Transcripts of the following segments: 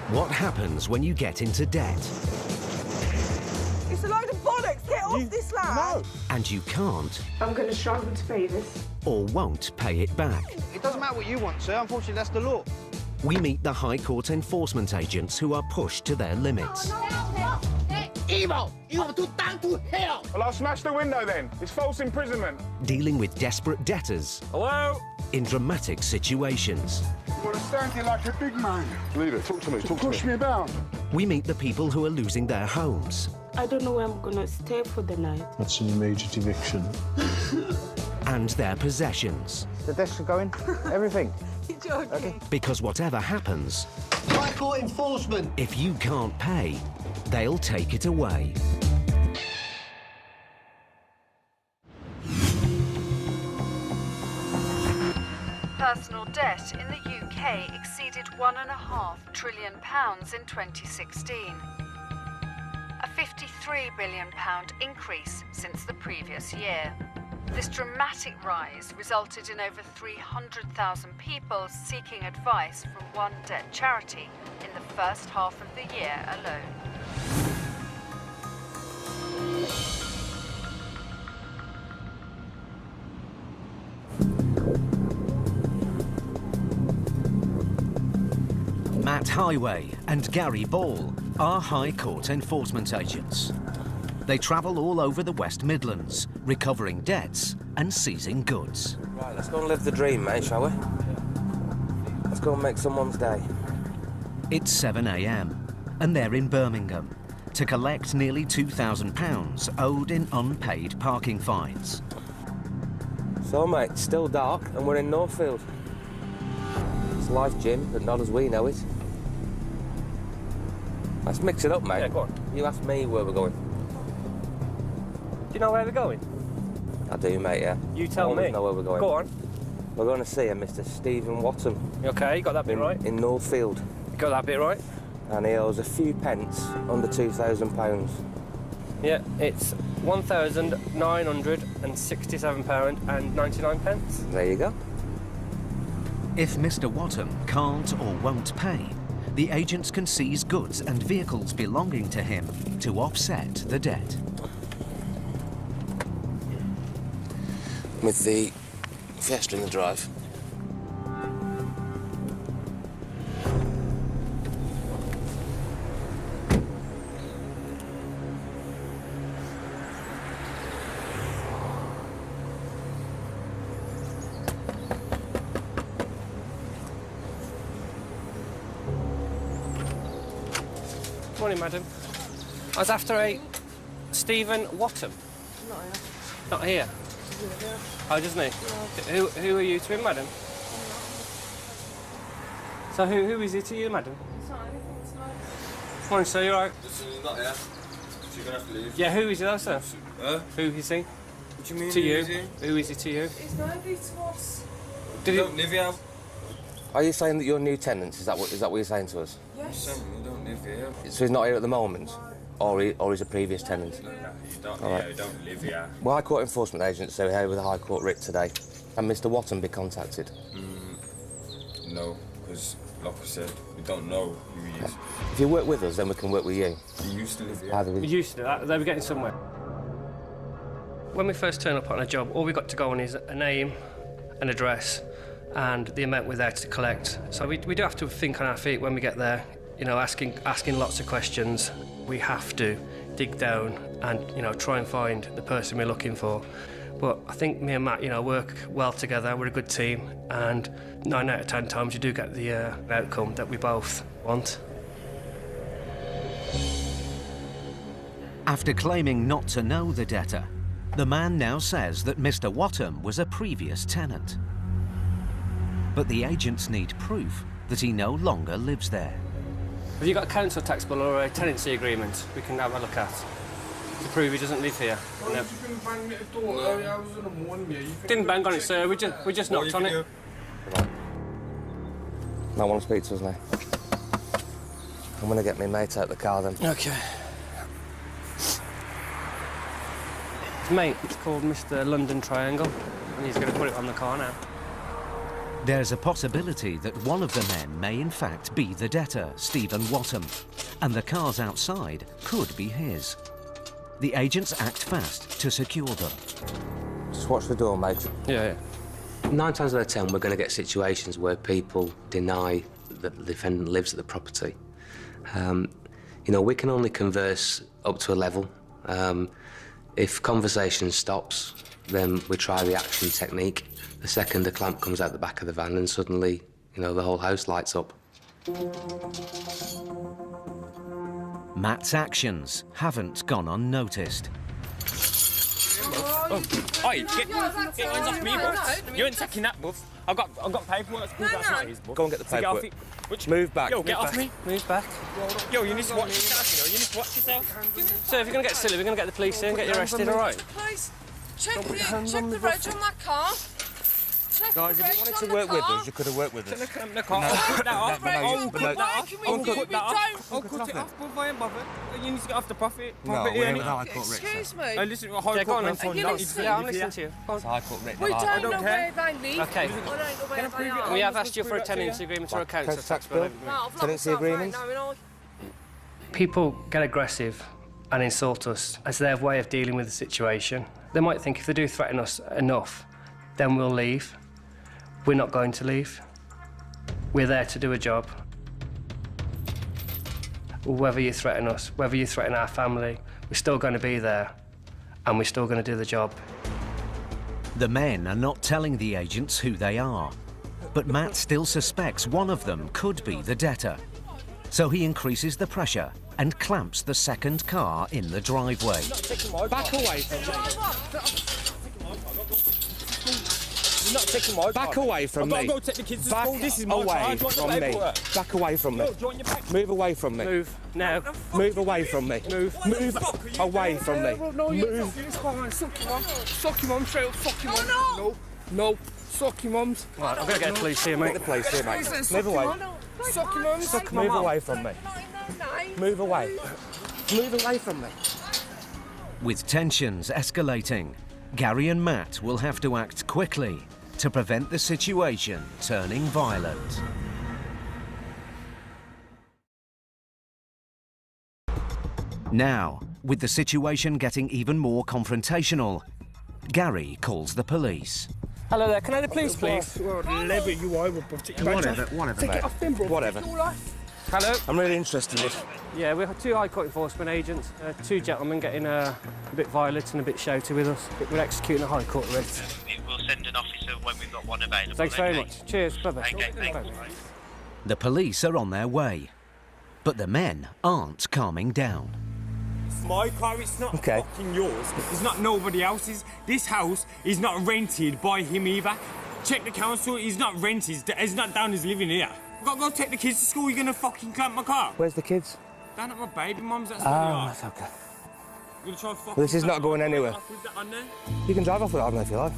What happens when you get into debt? It's a load of bollocks! Get off this lad! No! And you can't I'm going to struggle to pay this. or won't pay it back. It doesn't matter what you want, sir. Unfortunately, that's the law. We meet the High Court enforcement agents who are pushed to their limits. Evil! You have to down to hell! Well, I'll smash the window then. It's false imprisonment. Dealing with desperate debtors. Hello? In dramatic situations. You've got to stand here like a big man. Leave it. Talk to me. Talk Push me about. We meet the people who are losing their homes. I don't know where I'm going to stay for the night. That's an immediate eviction. And their possessions. The desk are going. Everything. You're joking. Okay. Because whatever happens, High Court enforcement! if you can't pay, they'll take it away. Personal debt in the UK exceeded £1.5 trillion in 2016. A £53 billion increase since the previous year. This dramatic rise resulted in over 300,000 people seeking advice from one debt charity in the first half of the year alone. Matt Highway and Gary Ball are High Court enforcement agents. They travel all over the West Midlands, recovering debts and seizing goods. Right, let's go and live the dream, mate, shall we? Let's go and make someone's day. It's 7 a.m. and they're in Birmingham to collect nearly £2,000 owed in unpaid parking fines. So, mate, it's still dark and we're in Northfield. It's life, Jim, but not as we know it. Let's mix it up, mate. Yeah, go on. You ask me where we're going. Do you know where we're going? I do, mate, yeah. You tell I always me. know where we're going. Go on. We're going to see a Mr. Stephen Watton. You okay? You got that bit right? In Northfield. You got that bit right? And he owes a few pence under £2,000. Yeah, it's £1,967.99. There you go. If Mr. Watton can't or won't pay, the agents can seize goods and vehicles belonging to him to offset the debt. With the Fiesta in the drive. Morning, madam. I was after a Stephen Watton. Not here. Not here? Oh, doesn't he? No. Who are you to him, madam? So who is he to you, madam? It's not anything, it's nice. Morning, sir, you all right? Listen, he's not here. So you're going to have to leave. Yeah, who is he, though, sir? Who is he? What do you mean, To who you? is he? Who is he to you? It's nobody to us. Did You he... don't live here. Are you saying that you're new tenants? Is that what you're saying to us? Yes. You don't live here. So he's not here at the moment? Or he's a previous tenant? No, you don't, All right. you don't live here. Well, High Court enforcement agents are here with a High Court writ today. And Mr. Watton be contacted? No, because, like I said, we don't know who he is. If you work with us, then we can work with you. He used to live here. Either We with... used to do that. They were getting somewhere. When we first turn up on a job, all we got to go on is a name, an address, and the amount we're there to collect. So we do have to think on our feet when we get there, you know, asking lots of questions. We have to dig down and, you know, try and find the person we're looking for. But I think me and Matt, you know, work well together. We're a good team, and 9 out of 10 times you do get the outcome that we both want. After claiming not to know the debtor, the man now says that Mr. Watton was a previous tenant. But the agents need proof that he no longer lives there. Have you got a council tax bill or a tenancy agreement we can have a look at to prove he doesn't live here? No. Didn't bang on it, sir. We just knocked on it. No one to speak to us now. I'm going to get my mate out the car then. OK. His mate, it's called Mr. London Triangle, and he's going to put it on the car now. There's a possibility that one of the men may in fact be the debtor, Stephen Wattham, and the cars outside could be his. The agents act fast to secure them. Just watch the door, mate. Yeah. 9 times out of 10, we're going to get situations where people deny that the defendant lives at the property. You know, we can only converse up to a level. If conversation stops, then we try the action technique. The second the clamp comes out the back of the van, and suddenly, you know, the whole house lights up. Matt's actions haven't gone unnoticed. Oh, oi, get hands off me, bro. You ain't taking that, buff. I've got paperwork that's proof that's not his, buff. Go and get the paperwork. Move back. Yo, get off me. Move back. Yo, you need to watch yourself, you know. You need to watch yourself. So if you're going to get silly, we're going to get the police in and get you arrested, all right? Please, check the reg on that car. Guys, if you wanted to work with us, you could have worked with us. The car. I'll cut that off. I'll cut that off. I'll cut that off. I'll cut it off, buff. I ain't bothered. You need to get off the profit. No, we ain't High Court writ. Excuse me. Hey, listen, High Court writ. Yeah, I'm listening to you. It's High Court writ. We don't know where they live. Okay. I don't know where they are. We have asked you for a tenancy agreement or a council tax bill. Tenancy agreement. People get aggressive and insult us as their way of dealing with the situation. They might think if they do threaten us enough, then we'll leave. We're not going to leave. We're there to do a job. Whether you threaten us, whether you threaten our family, we're still going to be there and we're still going to do the job. The men are not telling the agents who they are, but Matt still suspects one of them could be the debtor. So he increases the pressure and clamps the second car in the driveway. Back away from You're not taking my Back away from me. I've got to go take the kids to school. This is my away charge. from me. Back away from me. Move away from me. Move now. Move away from me. Move. Move away from me. Move. Suck your mum straight up. Suck your mum. No. Suck your mums. Right, I'm going to get the police here, mate. Get the police here, mate. Move away. Suck your mums. Move away from me. Move away. Move away from me. With tensions escalating, Gary and Matt will have to act quickly to prevent the situation turning violent. Now, with the situation getting even more confrontational, Gary calls the police. Hello there, can I have the police, please? Whatever you are, Whatever, take it off them, bro. Whatever. Hello? I'm really interested in this. Yeah, we have 2 High Court enforcement agents, 2 gentlemen getting a bit violent and a bit shouty with us. We're executing a High Court writ. We'll send an officer when we've got one available. Thanks very much. Cheers, bye-bye. Okay, thanks. The police are on their way, but the men aren't calming down. It's my car, it's not fucking yours. It's not nobody else's. This house is not rented by him either. Check the council, he's not rented, he's not down, he's living here. I've got to go take the kids to school, you're gonna fucking clamp my car? Where's the kids? Down at my baby mum's, that's where they are. That's okay. You're gonna try and fucking Well, this is not going anywhere. with that on there? You can drive off with it on there if you like.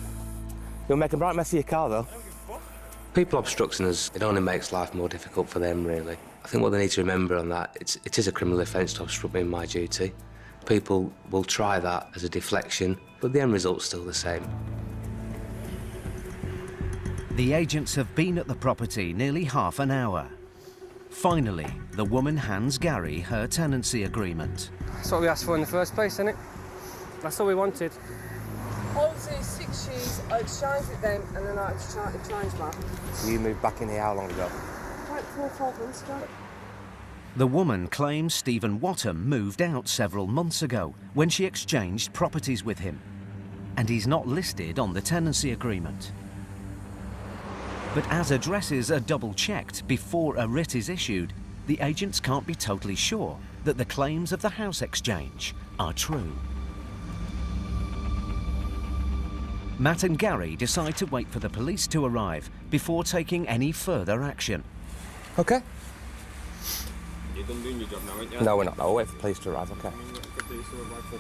You'll make a bright mess of your car, though. People obstructing us, it only makes life more difficult for them, really. I think what they need to remember on that, it is a criminal offence to obstruct me in my duty. People will try that as a deflection, but the end result's still the same. The agents have been at the property nearly half an hour. Finally, the woman hands Gary her tenancy agreement. That's what we asked for in the first place, isn't it? That's all we wanted. I was here 6 years, I exchanged with them, and then I exchanged mine. So you moved back in here how long ago? Like 4 or 5 months ago. The woman claims Stephen Wattham moved out several months ago when she exchanged properties with him, and he's not listed on the tenancy agreement. But as addresses are double-checked before a writ is issued, the agents can't be totally sure that the claims of the house exchange are true. Matt and Gary decide to wait for the police to arrive before taking any further action. OK. You're done doing your job now, ain't you? No, we're not. I'll wait for the police to arrive, OK.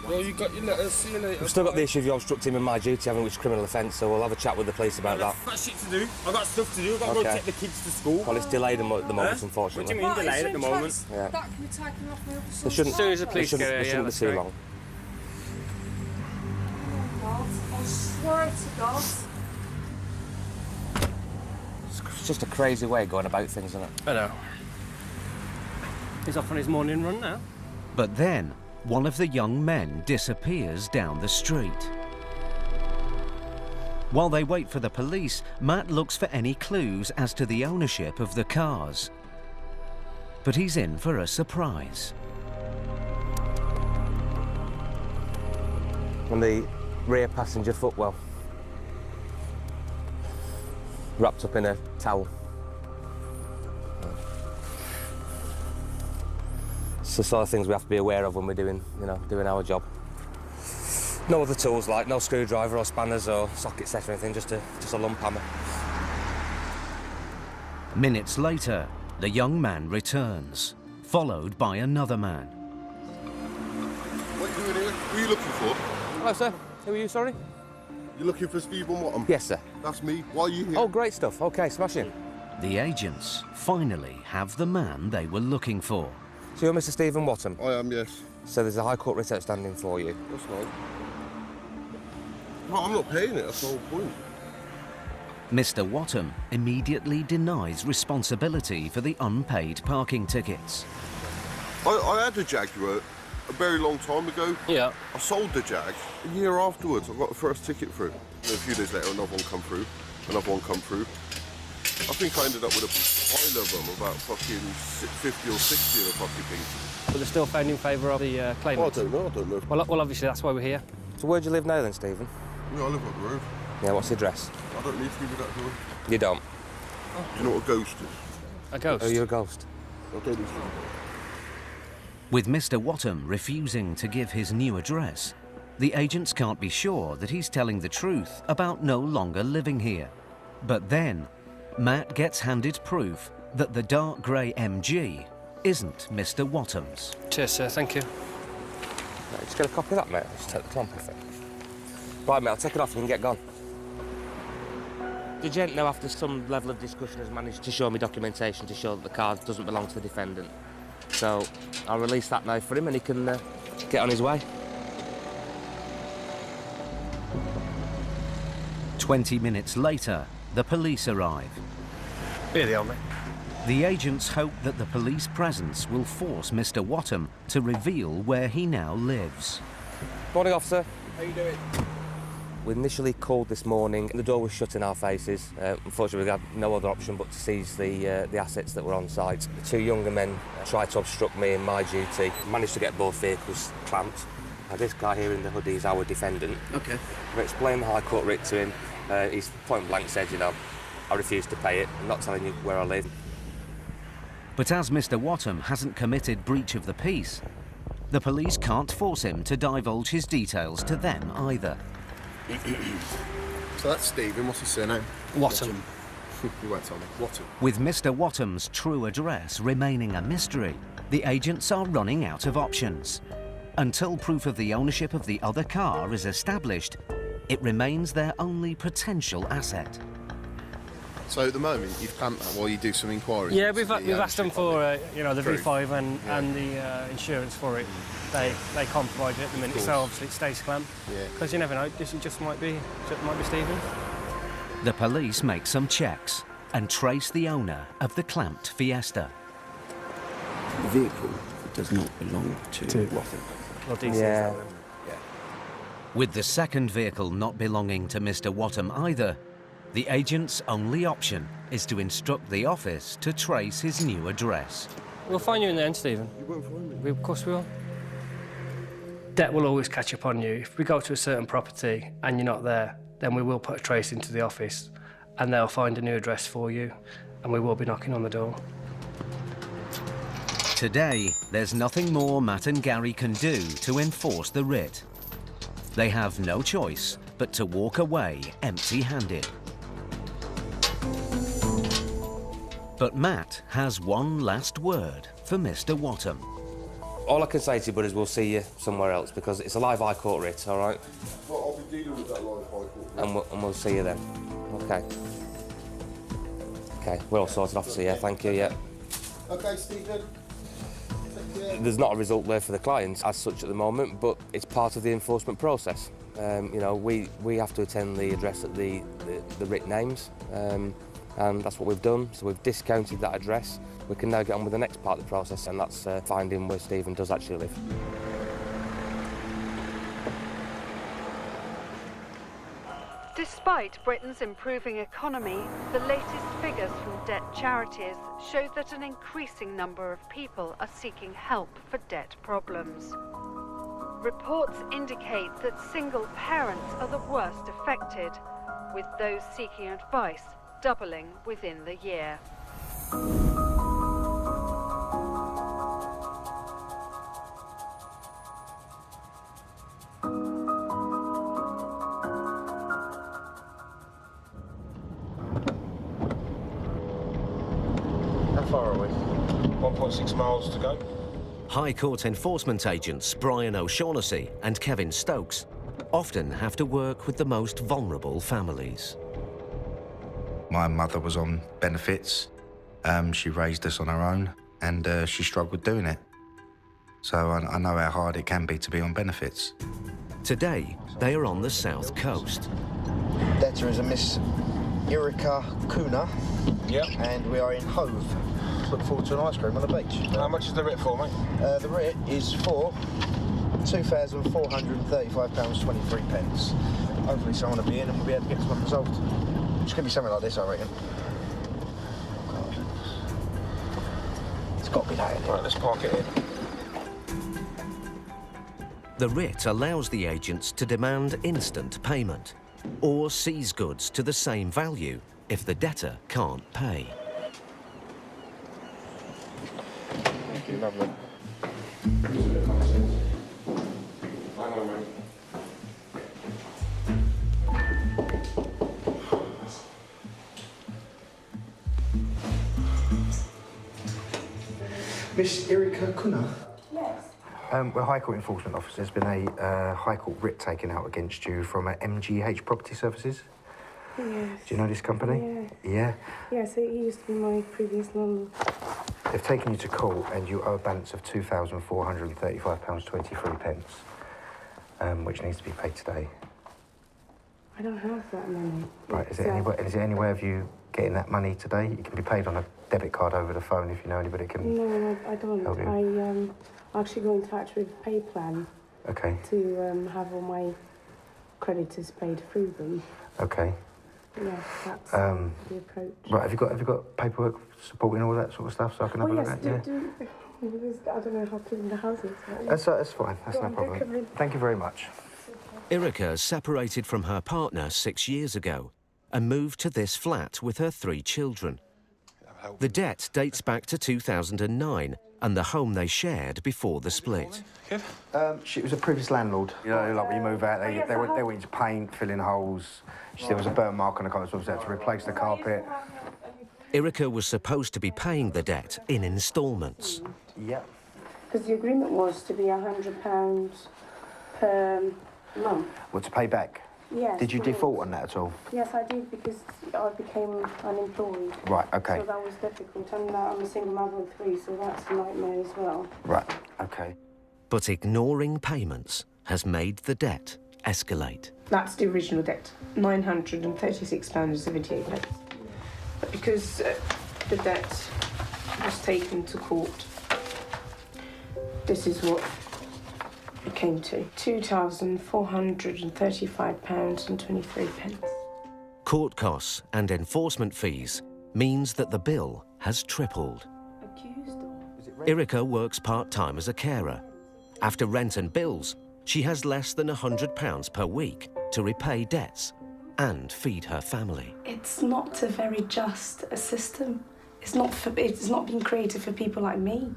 Well, you got your letters, see you later. We've still got the issue of you obstructing in my duty, haven't we, which is a criminal offence, so we'll have a chat with the police about that. I've got shit to do. I've got stuff to do. I've got to go take the kids to school. Well, it's delayed at the moment, unfortunately. What do you mean delayed at the moment? Yeah. That can be taken off me up They shouldn't, As soon as the police they go, shouldn't, yeah, be that's too great. long. I swear to God. It's just a crazy way of going about things, isn't it? I know. He's off on his morning run now. But then, one of the young men disappears down the street. While they wait for the police, Matt looks for any clues as to the ownership of the cars. But he's in for a surprise. On the rear passenger footwell. Wrapped up in a towel. It's the sort of things we have to be aware of when we're doing, doing our job. No other tools, like no screwdriver or spanners or socket set or anything, just a lump hammer. Minutes later, the young man returns, followed by another man. What are you doing here? Who are you looking for? Hello, sir. Who are you, sorry? You're looking for Stephen Watton? Yes, sir. That's me. Why are you here? Oh, great stuff. OK, smashing. The agents finally have the man they were looking for. So you're Mr. Stephen Watton? I am, yes. So there's a High Court writ outstanding for you? That's right. No, I'm not paying it, that's the whole point. Mr. Watton immediately denies responsibility for the unpaid parking tickets. I had a Jaguar a very long time ago. Yeah. I sold the Jag. A year afterwards, I got the first ticket through. And a few days later, another one come through. Another one come through. I think I ended up with a pile of them, about fucking 50 or 60 of the fucking things. But they're still found in favour of the claimant? I don't know. Well, obviously, that's why we're here. So where do you live now then, Stephen? Yeah, I live up the road. Yeah, what's the address? I don't need to give you that door. You don't? Oh. Do you know what a ghost is? A ghost? Oh, you're a ghost? I'll tell you this. With Mr. Watton refusing to give his new address, the agents can't be sure that he's telling the truth about no longer living here. But then, Matt gets handed proof that the dark grey MG isn't Mr. Watton's. Cheers, sir. Thank you. Right, just get a copy of that, mate. Just take the clamp off it. Right, mate, I'll take it off and get gone. The gent now, after some level of discussion, has managed to show me documentation to show that the car doesn't belong to the defendant. So I'll release that now for him and he can get on his way. 20 minutes later, the police arrive. Here they are, mate. The agents hope that the police presence will force Mr. Watton to reveal where he now lives. Morning, officer. How you doing? We initially called this morning. The door was shut in our faces. Unfortunately, we had no other option but to seize the assets that were on site. The two younger men tried to obstruct me in my duty. Managed to get both vehicles clamped. Now, this guy here in the hoodie is our defendant. Okay. I've explained the High Court writ to him. He's point blank said, I refuse to pay it. I'm not telling you where I live. But as Mr. Watton hasn't committed breach of the peace, the police can't force him to divulge his details to them either. So that's Stephen. What's his surname? Watton. You won't tell me. Watton. With Mr. Watton's true address remaining a mystery, the agents are running out of options. Until proof of the ownership of the other car is established, it remains their only potential asset. So at the moment, you've clamped that while you do some inquiries? Yeah, we've asked them for, the Proof. V5 and the insurance for it. They can't provide it at the minute, so obviously it stays clamped. Yeah. Because you never know, this just might be Stephen. The police make some checks and trace the owner of the clamped Fiesta. The vehicle does not belong to Watton. Yeah. With the second vehicle not belonging to Mr. Watton either, the agent's only option is to instruct the office to trace his new address. We'll find you in the end, Stephen. You won't find me. Of course we will. Debt will always catch up on you. If we go to a certain property and you're not there, then we will put a trace into the office and they'll find a new address for you and we will be knocking on the door. Today, there's nothing more Matt and Gary can do to enforce the writ. They have no choice but to walk away empty-handed. But Matt has one last word for Mr. Watton. All I can say to you, buddies, we'll see you somewhere else because it's a live High Court writ, all right? Well, I'll be dealing with that live High Court writ. And we'll see you then. OK. OK, we're all sorted, officer, yeah, thank you, yeah. OK, Stephen. There's not a result there for the clients as such at the moment, but it's part of the enforcement process. We have to attend the address that the writ names, and and that's what we've done. So we've discounted that address. We can now get on with the next part of the process, and that's finding where Stephen does actually live. Despite Britain's improving economy, the latest figures from debt charities show that an increasing number of people are seeking help for debt problems. Reports indicate that single parents are the worst affected, with those seeking advice doubling within the year. How far are we? 1.6 miles to go. High Court enforcement agents Brian O'Shaughnessy and Kevin Stokes often have to work with the most vulnerable families. My mother was on benefits. She raised us on her own, and she struggled doing it. So I know how hard it can be to be on benefits. Today, they are on the south coast. Debtor is a Miss Erika Kuna. Yep. And we are in Hove. Look forward to an ice cream on the beach. How much is the writ for, mate? The writ is for £2,435.23. Hopefully someone will be in and we'll be able to get this one resolved. It's going to be something like this, I reckon. It's got to be that, isn't it? Right, let's park it in. The writ allows the agents to demand instant payment or seize goods to the same value if the debtor can't pay. Thank you, lovely. Miss Erika Kuna? Yes. We're High Court enforcement officers. There's been a High Court writ taken out against you from MGH Property Services. Yes. Do you know this company? Yeah. Yeah? Yes, he used to be my previous landlord. They've taken you to court and you owe a balance of £2,435.23, which needs to be paid today. I don't have that money. Right, is there any way of you getting that money today? It can be paid on a debit card over the phone if you know anybody can. No, I don't. Help you. I actually go in touch with PayPlan. Okay. To have all my creditors paid through them. Okay. Yeah, that's the approach. Right, have you got paperwork supporting all that sort of stuff so I can have a look at it? I don't know how to in the houses. That's fine, that's no problem. Thank you very much. Erika separated from her partner 6 years ago and moved to this flat with her 3 children. The debt dates back to 2009 and the home they shared before the split. She was a previous landlord. You know, like when you move out, they went into paint, filling holes. There was a burn mark on the carpet, so they had to replace the carpet. Erika was supposed to be paying the debt in instalments. Yeah. Because the agreement was to be £100 per month. Well, to pay back? Yes. Did you default on that at all? Yes, I did, because I became unemployed. Right, okay. So that was difficult. And I'm a single mother of 3, so that's a nightmare as well. Right, okay. But ignoring payments has made the debt escalate. That's the original debt, £936.78. But because the debt was taken to court, this is what it came to, £2,435.23. Court costs and enforcement fees means that the bill has tripled. Erika works part-time as a carer. After rent and bills, she has less than £100 per week to repay debts and feed her family. It's not a very just system. It's not been created for people like me.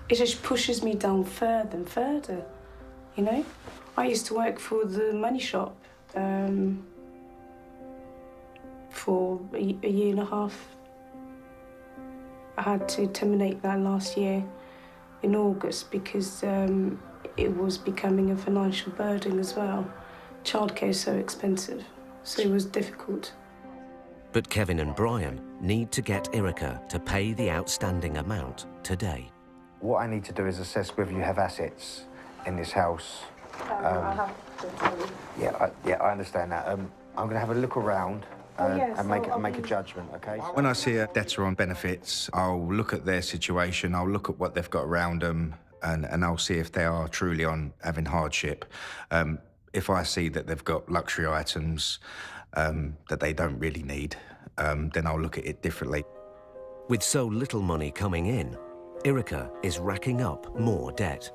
It just pushes me down further and further, you know? I used to work for the money shop for a year and a half. I had to terminate that last year in August because it was becoming a financial burden as well. Childcare is so expensive, so it was difficult. But Kevin and Brian need to get Erika to pay the outstanding amount today. What I need to do is assess whether you have assets in this house. I have to tell you. Yeah, I understand that. I'm going to have a look around and make a judgment, okay? When I see a debtor on benefits, I'll look at their situation, I'll look at what they've got around them, and I'll see if they are truly on having hardship. If I see that they've got luxury items that they don't really need, then I'll look at it differently. With so little money coming in, Erica is racking up more debt.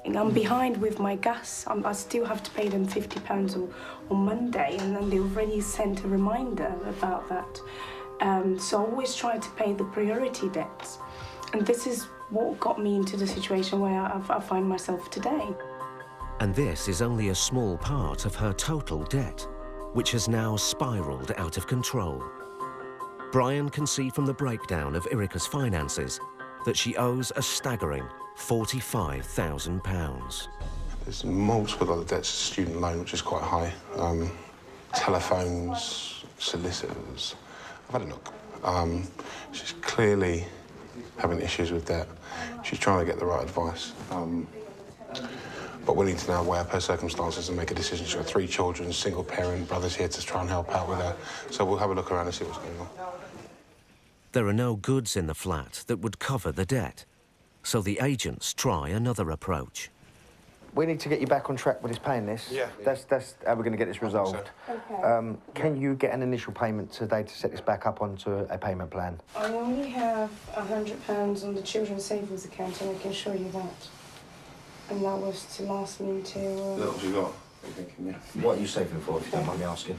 I'm behind with my gas. I still have to pay them £50 on Monday, and then they already sent a reminder about that. So I always try to pay the priority debts. And this is what got me into the situation where I find myself today. And this is only a small part of her total debt, which has now spiralled out of control. Brian can see from the breakdown of Erica's finances that she owes a staggering £45,000. There's multiple other debts, student loan, which is quite high, telephones, solicitors. I've had a look. She's clearly having issues with debt. She's trying to get the right advice. But we need to now weigh up her circumstances and make a decision. She's got 3 children, single parent, brother's here to try and help out with her. So we'll have a look around and see what's going on. There are no goods in the flat that would cover the debt, so the agents try another approach. We need to get you back on track with this paying this. Yeah. That's how we're going to get this resolved. Okay. Can you get an initial payment today to set this back up onto a payment plan? I only have £100 on the children's savings account, and I can show you that. And that was to last me until... That's what you got? You're thinking, yeah. What are you saving for, if you don't mind me asking?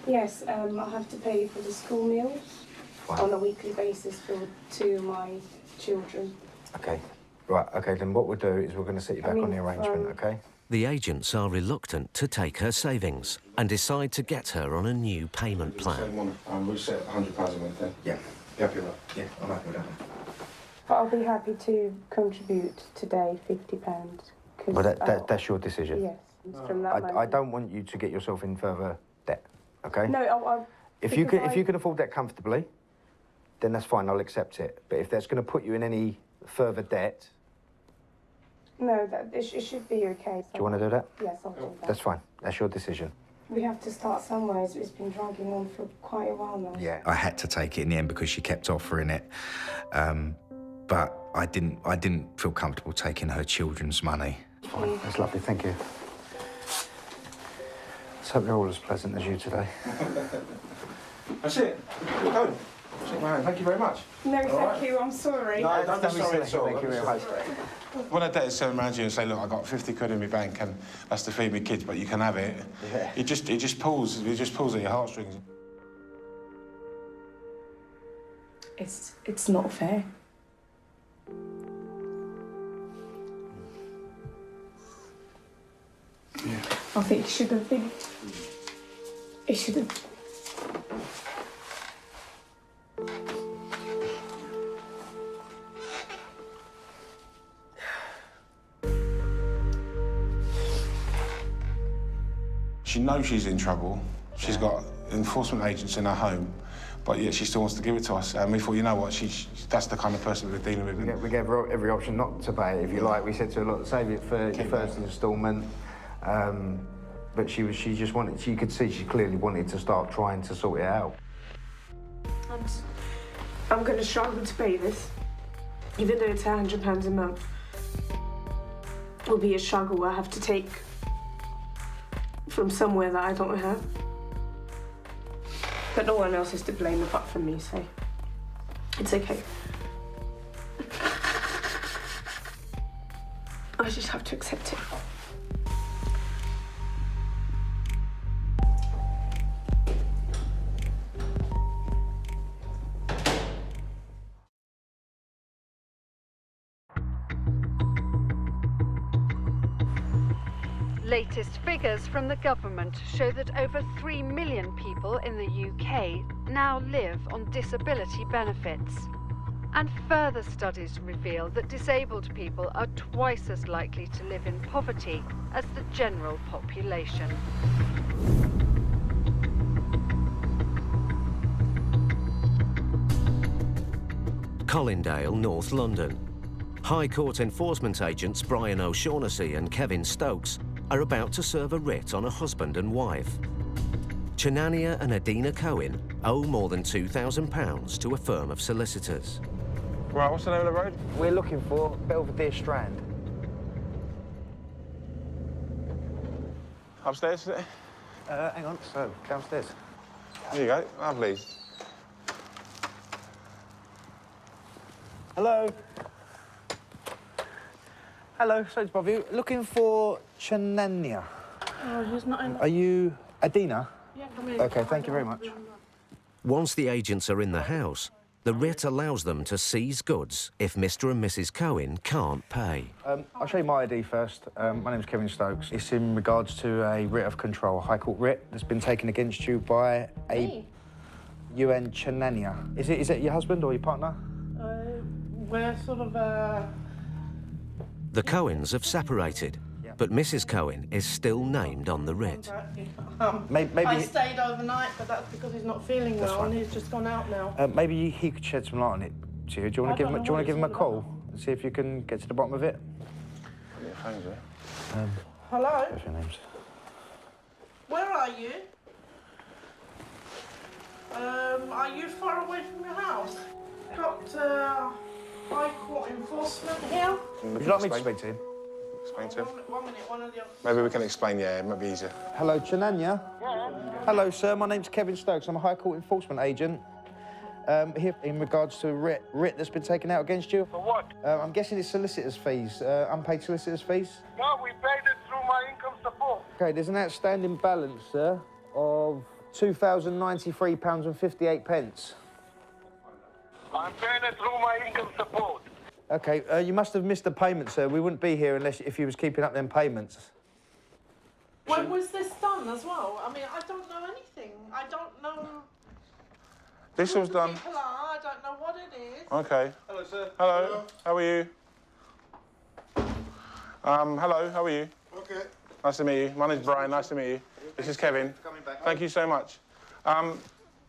Yes, I have to pay for the school meals on a weekly basis for 2 of my children. OK. Right, OK, then what we'll do is we're going to set you back on the arrangement, OK? The agents are reluctant to take her savings and decide to get her on a new payment plan. We'll set £100 a month then. Yeah. You happy with that? Yeah, I'm happy with that. But I'll be happy to contribute today £50. Well, that's your decision. Yes. From that moment. I don't want you to get yourself in further debt, OK? No, if you can afford that comfortably, then that's fine, I'll accept it. But if that's going to put you in any further debt... No, it should be OK. Do you want to do that? Yes, I'll do that. That's fine. That's your decision. We have to start somewhere. It's been dragging on for quite a while now. Yeah, I had to take it in the end because she kept offering it. But I didn't feel comfortable taking her children's money. It's fine. That's lovely, thank you. Let's hope they're all as pleasant as you today. That's it. We're done. Shake my hand. Thank you very much. No, thank you. I'm sorry. No, don't be sorry at all. Thank you very much. When a debtor's turn around you and say, look, I've got 50 quid in my bank and that's to feed my kids, but you can have it, yeah. it just pulls at your heartstrings. It's not fair. Yeah. I think it should have been. It should have. She knows she's in trouble. She's got enforcement agents in her home, but yet she still wants to give it to us. And we thought, you know what, that's the kind of person we're dealing with. We gave her every option not to pay it, if you like. We said to her, look, save it for your first instalment. But she just wanted, you could see she clearly wanted to start trying to sort it out. I'm going to struggle to pay this. Even though it's £100 a month, it will be a struggle I have to take from somewhere that I don't have. But no one else is to blame apart from me, so it's okay. I just have to accept it. Latest figures from the government show that over 3 million people in the UK now live on disability benefits. And further studies reveal that disabled people are twice as likely to live in poverty as the general population. Colindale, North London. High Court enforcement agents Brian O'Shaughnessy and Kevin Stokes are about to serve a writ on a husband and wife. Chenania and Adina Cohen owe more than £2,000 to a firm of solicitors. Right, what's the name of the road? We're looking for Belvedere Strand. Upstairs, is it? Hang on, so, downstairs. There you go, lovely. Hello. Hello, sorry to bother you. Looking for Chenania. Oh, he's not in. Are you Adina? Yeah, come in. OK, thank you very much. Once the agents are in the house, the writ allows them to seize goods if Mr. and Mrs. Cohen can't pay. I'll show you my ID first. My name's Kevin Stokes. It's in regards to a writ of control, a High Court writ that's been taken against you by a UN Chenania. Is it your husband or your partner? We're sort of The Cohens have separated, but Mrs. Cohen is still named on the writ. Maybe I stayed overnight, but that's because he's not feeling well and he's just gone out now. Maybe he could shed some light on it to you. Do you want to give him a call and see if you can get to the bottom of it? Yeah, phone's there. Hello? What's your names? Where are you? Are you far away from your house? Got High Court enforcement here. Would you like me to speak to him? Explain to him. 1 minute, one of the other. Maybe we can explain, yeah, it might be easier. Hello, Chenania. Yeah. Hello, sir. My name's Kevin Stokes. I'm a High Court enforcement agent. Here in regards to a writ that's been taken out against you. For what? I'm guessing it's solicitors' fees, unpaid solicitors' fees. No, we paid it through my income support. OK, there's an outstanding balance, sir, of £2,093.58. I'm paying it through my income support. OK, you must have missed a payment, sir. We wouldn't be here if you was keeping up them payments. When was this done as well? I mean, I don't know anything. I don't know. This was done. People are. I don't know what it is. OK. Hello, sir. Hello. How are you? Hello, how are you? OK. Nice to meet you. My name's Brian. Nice to meet you. This is Kevin. Thank you so much.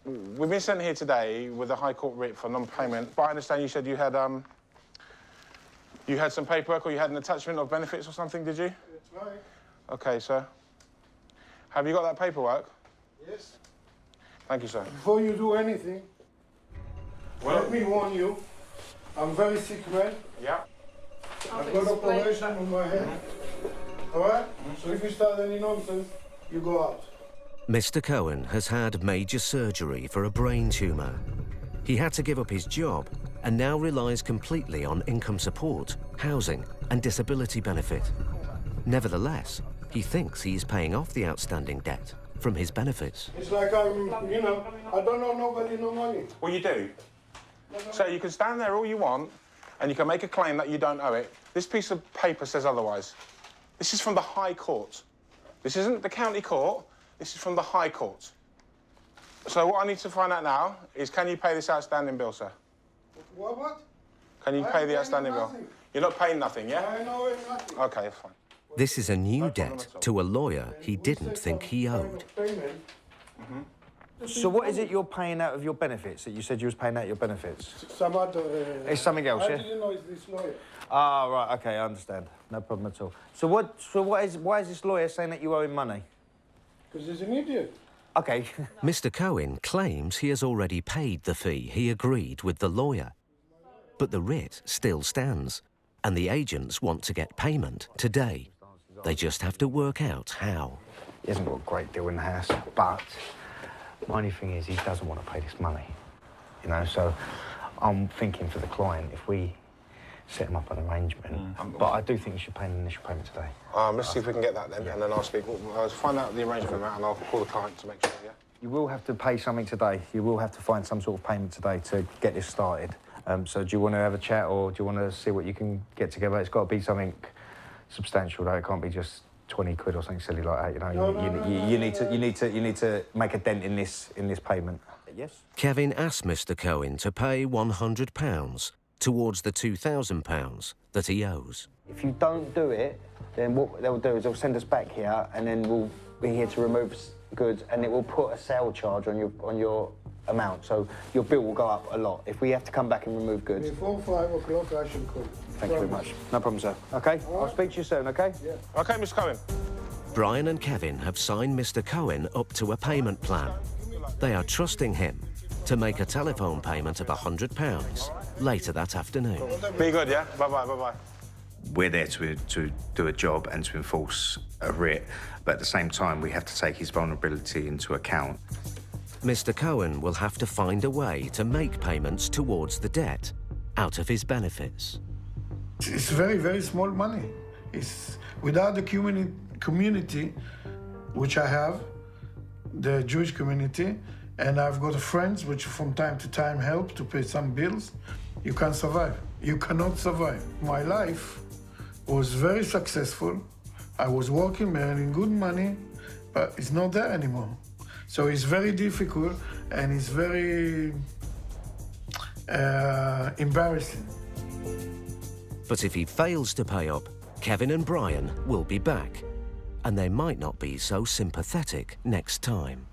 We've been sent here today with a High Court writ for non-payment. But I understand you said you had some paperwork or you had an attachment of benefits or something, did you? That's right. OK, sir. Have you got that paperwork? Yes. Thank you, sir. Before you do anything, let me warn you, I'm very sick, man. Yeah. I've got operation on my head. All right? So if you start any nonsense, you go out. Mr. Cohen has had major surgery for a brain tumour. He had to give up his job and now relies completely on income support, housing and disability benefit. Nevertheless, he thinks he is paying off the outstanding debt from his benefits. It's like I'm, you know, I don't owe nobody no money. Well, you do. So you can stand there all you want and you can make a claim that you don't owe it. This piece of paper says otherwise. This is from the High Court. This isn't the county court. This is from the High Court. So what I need to find out now is, can you pay this outstanding bill, sir? What? Can you pay the outstanding bill? You're not paying nothing, yeah? I know nothing. OK, fine. This is a new debt to a lawyer he didn't think he owed. So what is it you're paying out of your benefits that you said you was paying out your benefits? Some other... It's something else, yeah? How do you know it's this lawyer? Ah, right, OK, I understand. No problem at all. So why is this lawyer saying that you owe him money? Because he's an idiot. OK. Mr. Cohen claims he has already paid the fee he agreed with the lawyer. But the writ still stands, and the agents want to get payment today. They just have to work out how. He hasn't got a great deal in the house, but my only thing is he doesn't want to pay this money. You know, so I'm thinking for the client, if we set him up an arrangement, but I do think you should pay an initial payment today. Let's see if we can get that then, and then I'll speak. I'll find out the arrangement and I'll call the client to make sure, yeah? You will have to pay something today. You will have to find some sort of payment today to get this started. So do you want to have a chat or do you want to see what you can get together? It's got to be something substantial, though. It can't be just 20 quid or something silly like that. You know, you need to make a dent in this payment. Yes. Kevin asked Mr. Cohen to pay £100 towards the £2,000 that he owes. If you don't do it, then what they'll do is they'll send us back here, and then we'll be here to remove goods, and it will put a sale charge on your amount. So your bill will go up a lot if we have to come back and remove goods. Before 5 o'clock, I should call. Thank you very much. No problem, sir. OK? I'll speak to you soon, OK? Yeah. OK, Mr. Cohen. Brian and Kevin have signed Mr. Cohen up to a payment plan. They are trusting him to make a telephone payment of £100 later that afternoon. Be good, yeah? Bye-bye, bye-bye. We're there to do a job and to enforce a writ, but at the same time, we have to take his vulnerability into account. Mr. Cohen will have to find a way to make payments towards the debt out of his benefits. It's very, very small money. It's without the community, which I have, the Jewish community, and I've got friends which from time to time help to pay some bills. You can't survive. You cannot survive. My life was very successful. I was working, earning good money, but it's not there anymore. So it's very difficult and it's very embarrassing. But if he fails to pay up, Kevin and Brian will be back, and they might not be so sympathetic next time.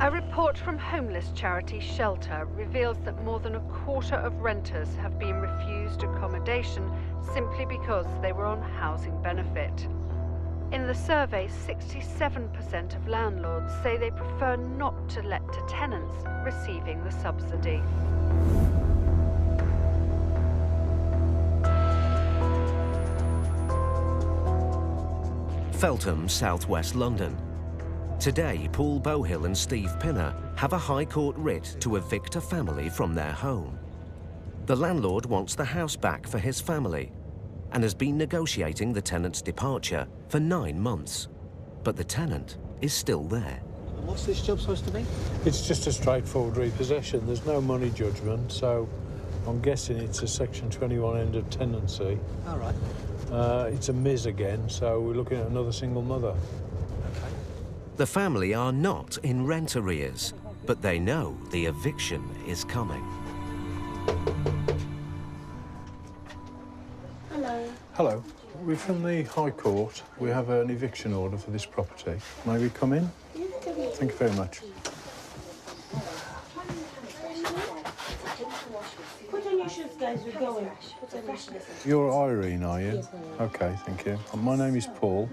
A report from homeless charity Shelter reveals that more than a quarter of renters have been refused accommodation simply because they were on housing benefit. In the survey, 67% of landlords say they prefer not to let to tenants receiving the subsidy. Feltham, southwest London. Today, Paul Bohill and Steve Pinner have a High Court writ to evict a family from their home. The landlord wants the house back for his family and has been negotiating the tenant's departure for 9 months. But the tenant is still there. What's this job supposed to be? It's just a straightforward repossession. There's no money judgment, so I'm guessing it's a Section 21 end of tenancy. All right. It's a Ms again, so we're looking at another single mother. Okay. The family are not in rent arrears, but they know the eviction is coming. Hello. Hello. We're from the High Court. We have an eviction order for this property. May we come in? Thank you very much. Put on your shoes, guys. We're going. Put on your shoes. You're Irene, are you? Yes, I am. Okay, thank you. My name is Paul,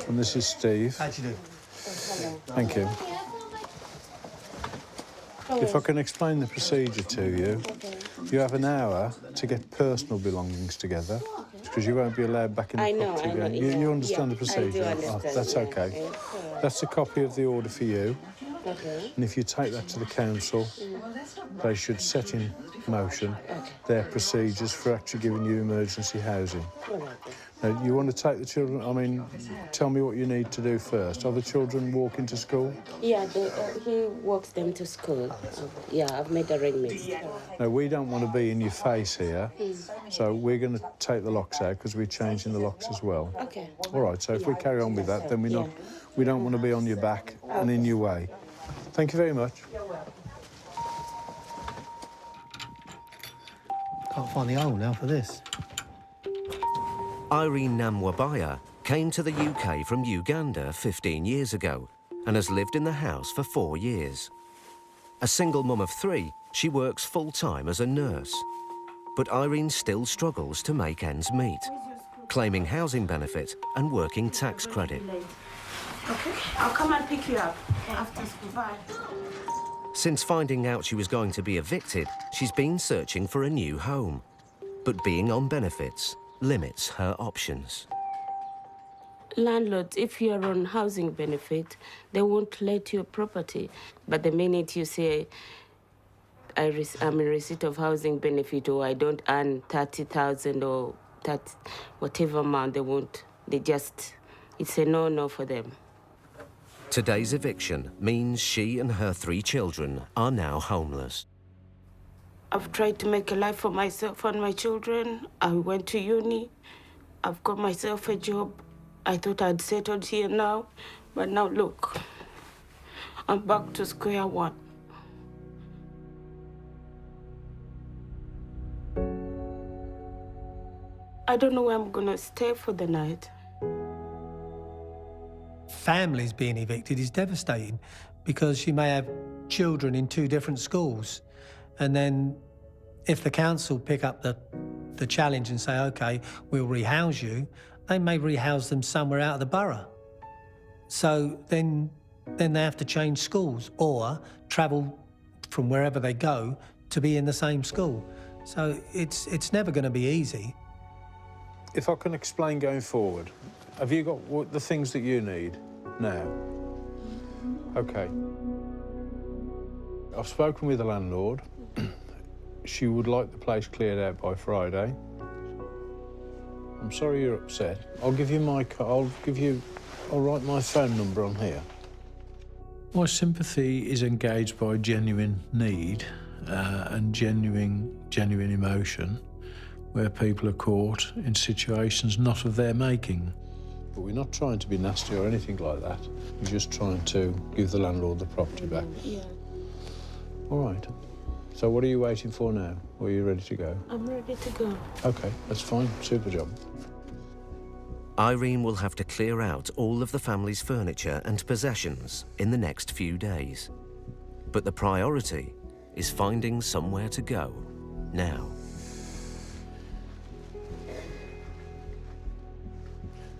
and this is Steve. How do you do? Thank you. If I can explain the procedure to you, you have an hour to get personal belongings together, because you won't be allowed back in the property again. You understand the procedure? I do understand. Oh, that's okay. That's a copy of the order for you. Okay. And if you take that to the council, they should set in motion their procedures for actually giving you emergency housing. Now, you want to take the children, I mean, tell me what you need to do first. Are the children walking to school? Yeah, he walks them to school. Yeah, I've made arrangements. No, we don't want to be in your face here, so we're going to take the locks out because we're changing the locks as well. Okay. All right, so if we carry on with that, then we don't want to be on your back and in your way. Thank you very much. Can't find the hole now for this. Irene Namwabaya came to the UK from Uganda 15 years ago and has lived in the house for 4 years. A single mum of 3, she works full-time as a nurse. But Irene still struggles to make ends meet, claiming housing benefit and working tax credit. Okay, I'll come and pick you up after school. Bye. Since finding out she was going to be evicted, she's been searching for a new home. But being on benefits limits her options. Landlords, if you're on housing benefit, they won't let you property. But the minute you say, I'm in receipt of housing benefit, or I don't earn 30,000 or 30, whatever amount, they won't. It's a no-no for them. Today's eviction means she and her 3 children are now homeless. I've tried to make a life for myself and my children. I went to uni. I've got myself a job. I thought I'd settled here now, but now look, I'm back to square one. I don't know where I'm gonna stay for the night. Families being evicted is devastating because she may have children in 2 different schools. And then if the council pick up the the challenge and say, OK, we'll rehouse you, they may rehouse them somewhere out of the borough. So then they have to change schools or travel from wherever they go to be in the same school. So it's never going to be easy. If I can explain going forward, have you got the things that you need now? OK. I've spoken with the landlord. She would like the place cleared out by Friday. I'm sorry you're upset. I'll give you my I'll write my phone number on here. My sympathy is engaged by genuine need and genuine emotion, where people are caught in situations not of their making. But we're not trying to be nasty or anything like that. We're just trying to give the landlord the property back. Yeah. All right. So what are you waiting for now? Or are you ready to go? I'm ready to go. OK, that's fine. Super job. Irene will have to clear out all of the family's furniture and possessions in the next few days. But the priority is finding somewhere to go now.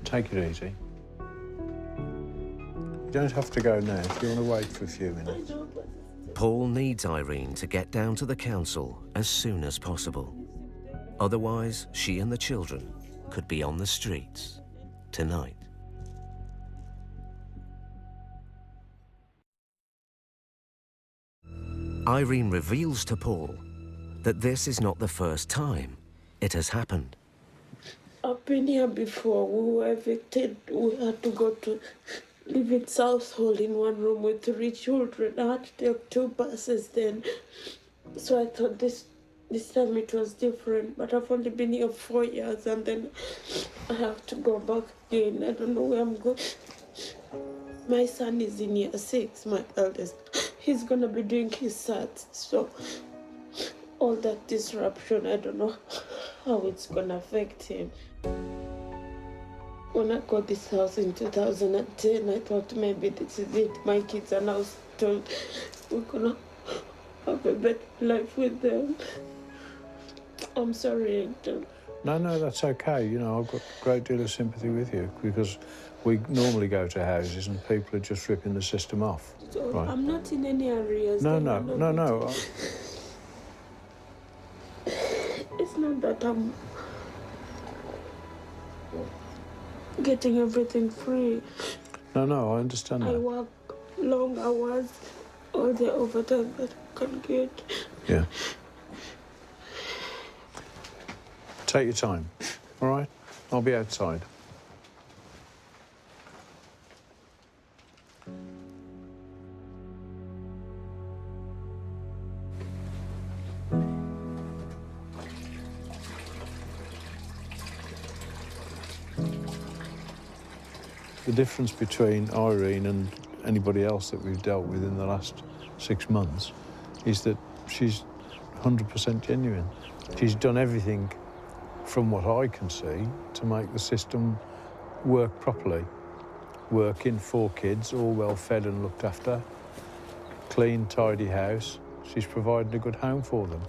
Take it easy. You don't have to go now if you want to wait for a few minutes. Paul needs Irene to get down to the council as soon as possible. Otherwise, she and the children could be on the streets tonight. Irene reveals to Paul that this is not the first time it has happened. I've been here before. We were evicted. We had to go to live in Southall in one room with 3 children. I had to take 2 buses then. So I thought this time it was different. But I've only been here 4 years and then I have to go back again. I don't know where I'm going. My son is in year 6, my eldest. He's going to be doing his SATs. So all that disruption, I don't know how it's going to affect him. When I got this house in 2010, I thought maybe this is it. My kids are now told we're going to have a better life with them. I'm sorry, Angel. No, that's OK. You know, I've got a great deal of sympathy with you because we normally go to houses and people are just ripping the system off. So right. I'm not in any areas. No. It's not that I'm getting everything free. No, I understand that. I work long hours, all the overtime that I can get. Yeah. Take your time, all right? I'll be outside. The difference between Irene and anybody else that we've dealt with in the last 6 months is that she's 100% genuine. She's done everything from what I can see to make the system work properly. Working, 4 kids, all well fed and looked after. Clean, tidy house. She's provided a good home for them.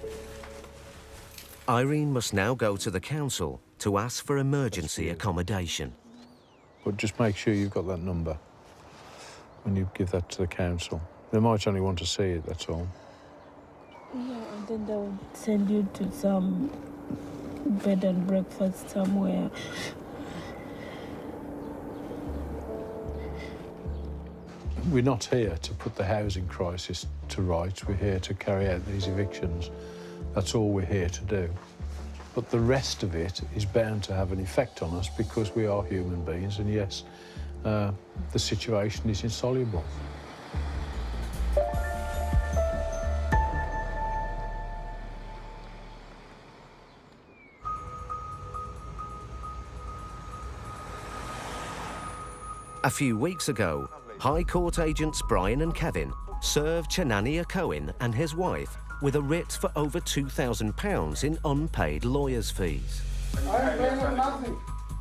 Irene must now go to the council to ask for emergency accommodation. But just make sure you've got that number when you give that to the council. They might only want to see it, that's all. Yeah, and then they'll send you to some bed and breakfast somewhere. We're not here to put the housing crisis to rights. We're here to carry out these evictions. That's all we're here to do. But the rest of it is bound to have an effect on us because we are human beings, and yes, the situation is insoluble. A few weeks ago, High Court agents Brian and Kevin served Chenania Cohen and his wife with a writ for over £2,000 in unpaid lawyers' fees.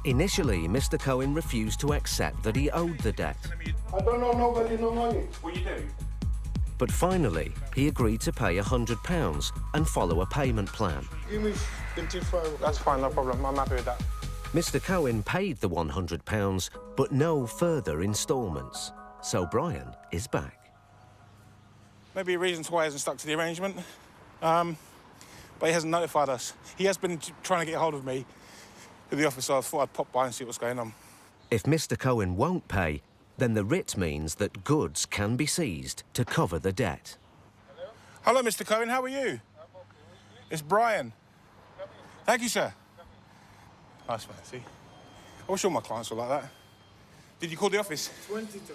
Initially, Mr. Cohen refused to accept that he owed the debt. I don't know nobody, no money. Well, you do. But finally, he agreed to pay £100 and follow a payment plan. Give me 25. That's fine, no problem. I'm happy with that. Mr. Cohen paid the £100, but no further instalments. So Brian is back. Maybe reasons why he hasn't stuck to the arrangement. But he hasn't notified us. He has been trying to get hold of me at the office, so I thought I'd pop by and see what's going on. If Mr. Cohen won't pay, then the writ means that goods can be seized to cover the debt. Hello, Mr. Cohen, how are you? I'm okay. It's Brian. Thank you, sir. Nice, man, see? I wish all my clients were like that. Did you call the office? 20 times.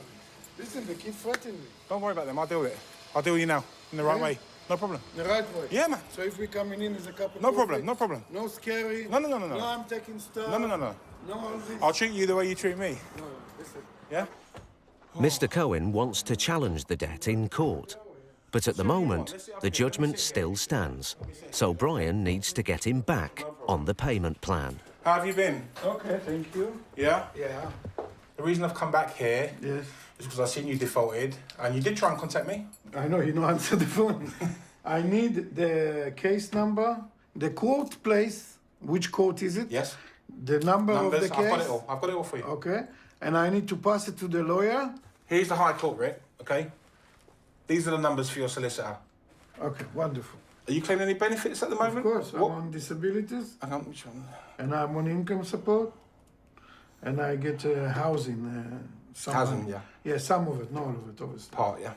Listen, they keep threatening me. Don't worry about them, I'll deal with it. I'll deal with you now, in the right way. No problem. The right way? Yeah, man. So if we coming in as a couple No of problem, no problem. No scary? No. No, I'm taking stuff? No. No, all this? I'll treat you the way you treat me. No, listen. Yeah? Mr. Cohen wants to challenge the debt in court. But at the moment, the judgment still stands. So Brian needs to get him back on the payment plan. How have you been? Okay, thank you. Yeah? Yeah. The reason I've come back here Yes. is because I've seen you defaulted, and you did try and contact me. I know, you don't answer the phone. I need the case number, the court place. Which court is it? Yes. The numbers of the case? I've got it all. I've got it all for you. Okay. And I need to pass it to the lawyer? Here's the High Court writ, okay? These are the numbers for your solicitor. Okay, wonderful. Are you claiming any benefits at the moment? Of course, What? I'm on disabilities. Which one? And I'm on income support. And I get housing. Housing, yeah. Yeah, some of it, not all of it, obviously. Part, yeah.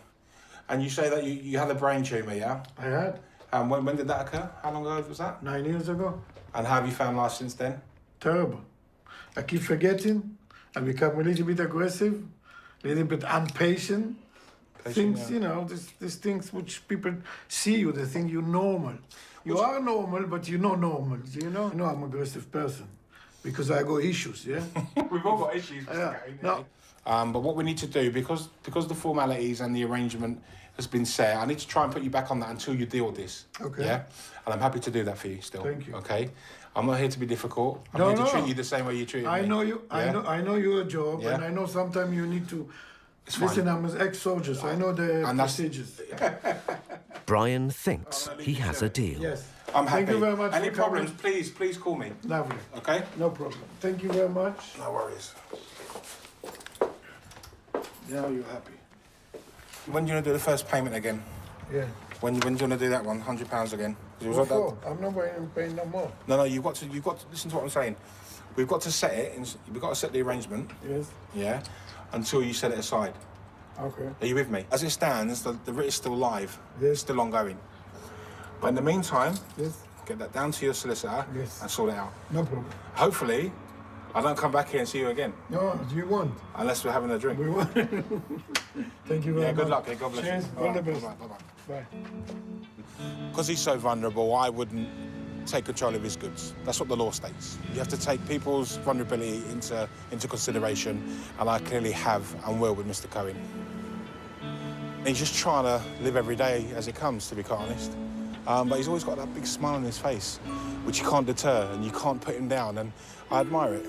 And you say that you had a brain tumour, yeah? I had. And when did that occur? How long ago was that? 9 years ago. And how have you found life since then? Terrible. I keep forgetting. I become a little bit aggressive, a little bit impatient. Things, yeah. you know, these things which people see you, they think you're normal. You are normal, but you're not normal, you know? You know I'm an aggressive person because I got issues, yeah? We've all got issues. No. But what we need to do, because the formalities and the arrangement has been set, I need to try and put you back on that until you deal with this. Okay. Yeah? And I'm happy to do that for you still. Thank you. Okay? I'm not here to be difficult. I'm here to treat you the same way you treat me. I know you. Yeah? I know your job, Yeah? and I know sometimes you need to. It's Listen, fine. I'm an ex-soldier, so I know the procedures. Brian thinks he has a deal. Yes. I'm happy. Thank you very much. Any for problems, coming. please call me. Lovely. Okay? No problem. Thank you very much. No worries. Now you're happy. When do you want to do the first payment again? Yeah. When do you want to do that one? £100 again? 'Cause it was What like for? I'm not paying no more. No, you've got to listen to what I'm saying. We've got to set it. We've got to set the arrangement. Yes. Yeah. Until you set it aside. Okay. Are you with me? As it stands, the writ is still live. Yes. It's still ongoing. But in the meantime, yes, get that down to your solicitor yes, and sort it out. No problem. Hopefully, I don't come back here and see you again. No, you won't. Unless we're having a drink. We won't. Thank you very much. Yeah, good luck. Okay, God bless Cheers. you. All the best. Bye-bye. Bye. Because he's so vulnerable, I wouldn't take control of his goods. That's what the law states. You have to take people's vulnerability into consideration, and I clearly have and will with Mr. Cohen. He's just trying to live every day as it comes, to be quite honest. But he's always got that big smile on his face, which you can't deter and you can't put him down, and I admire it.